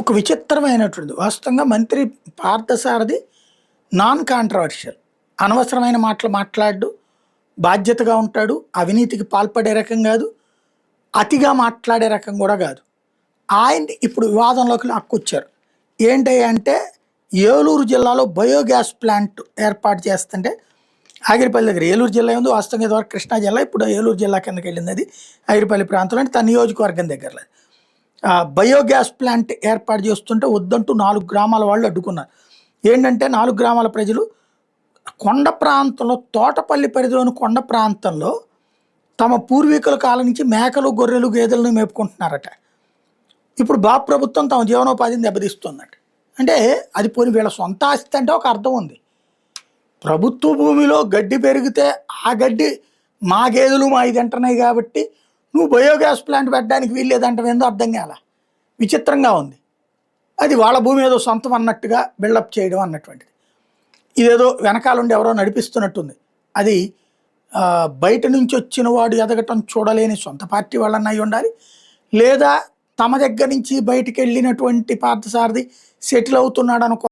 ఒక విచిత్రమైనటువంటిది. వాస్తవంగా మంత్రి పార్థసారథి నాన్ కాంట్రవర్షియల్. అనవసరమైన మాటలు మాట్లాడడు, బాధ్యతగా ఉంటాడు, అవినీతికి పాల్పడే రకం గాదు, అతిగా మాట్లాడే రకం గూడా గాదు. ఆయన్ని ఇప్పుడు వివాదంలోకి లాక్కొచ్చారు. ఏంటయ్యా అంటే, ఏలూరు జిల్లాలో బయోగ్యాస్ ప్లాంట్ ఏర్పాటు చేస్తుంటే ఆగిరిపల్లి దగ్గర ఏలూరు జిల్లా ఉంది. వాస్తవంగా ఇదివరకు కృష్ణా జిల్లా, ఇప్పుడు ఏలూరు జిల్లా కిందకి వెళ్ళింది. అది ఆగిరిపల్లి ప్రాంతంలో అంటే తన నియోజకవర్గం దగ్గరలో. బయోగ్యాస్ ప్లాంట్ ఏర్పాటు చేస్తుంటే వద్దంటూ 4 గ్రామాల వాళ్ళు అడ్డుకున్నారు. ఏంటంటే 4 గ్రామాల ప్రజలు కొండ ప్రాంతంలో, తోటపల్లి పరిధిలోని కొండ ప్రాంతంలో తమ పూర్వీకుల కాలం నుంచి మేకలు, గొర్రెలు, గేదెలను మేపుకుంటున్నారట. ఇప్పుడు బాబు ప్రభుత్వం తమ జీవనోపాధిని దెబ్బతీస్తుందట. అంటే అది పోని వీళ్ళ సొంత ఆస్తి అంటే ఒక అర్థం ఉంది. ప్రభుత్వ భూమిలో గడ్డి పెరిగితే ఆ గడ్డి మా గేదెలు మా ఇది అంటున్నాయి కాబట్టి నువ్వు బయోగ్యాస్ ప్లాంట్ పెట్టడానికి వీల్లేదంటవేందో అర్థం కాల. విచిత్రంగా ఉంది. అది వాళ్ళ భూమి ఏదో సొంతం అన్నట్టుగా బిల్డప్ చేయడం అన్నటువంటిది. ఇదేదో వెనకాలండి ఎవరో నడిపిస్తున్నట్టుంది. అది బయట నుంచి వచ్చిన వాడు ఎదగటం చూడలేని సొంత పార్టీ వాళ్ళని అయి ఉండాలి, లేదా తమ దగ్గర నుంచి బయటికి వెళ్ళినటువంటి పార్థసారథి సెటిల్ అవుతున్నాడు అనుకో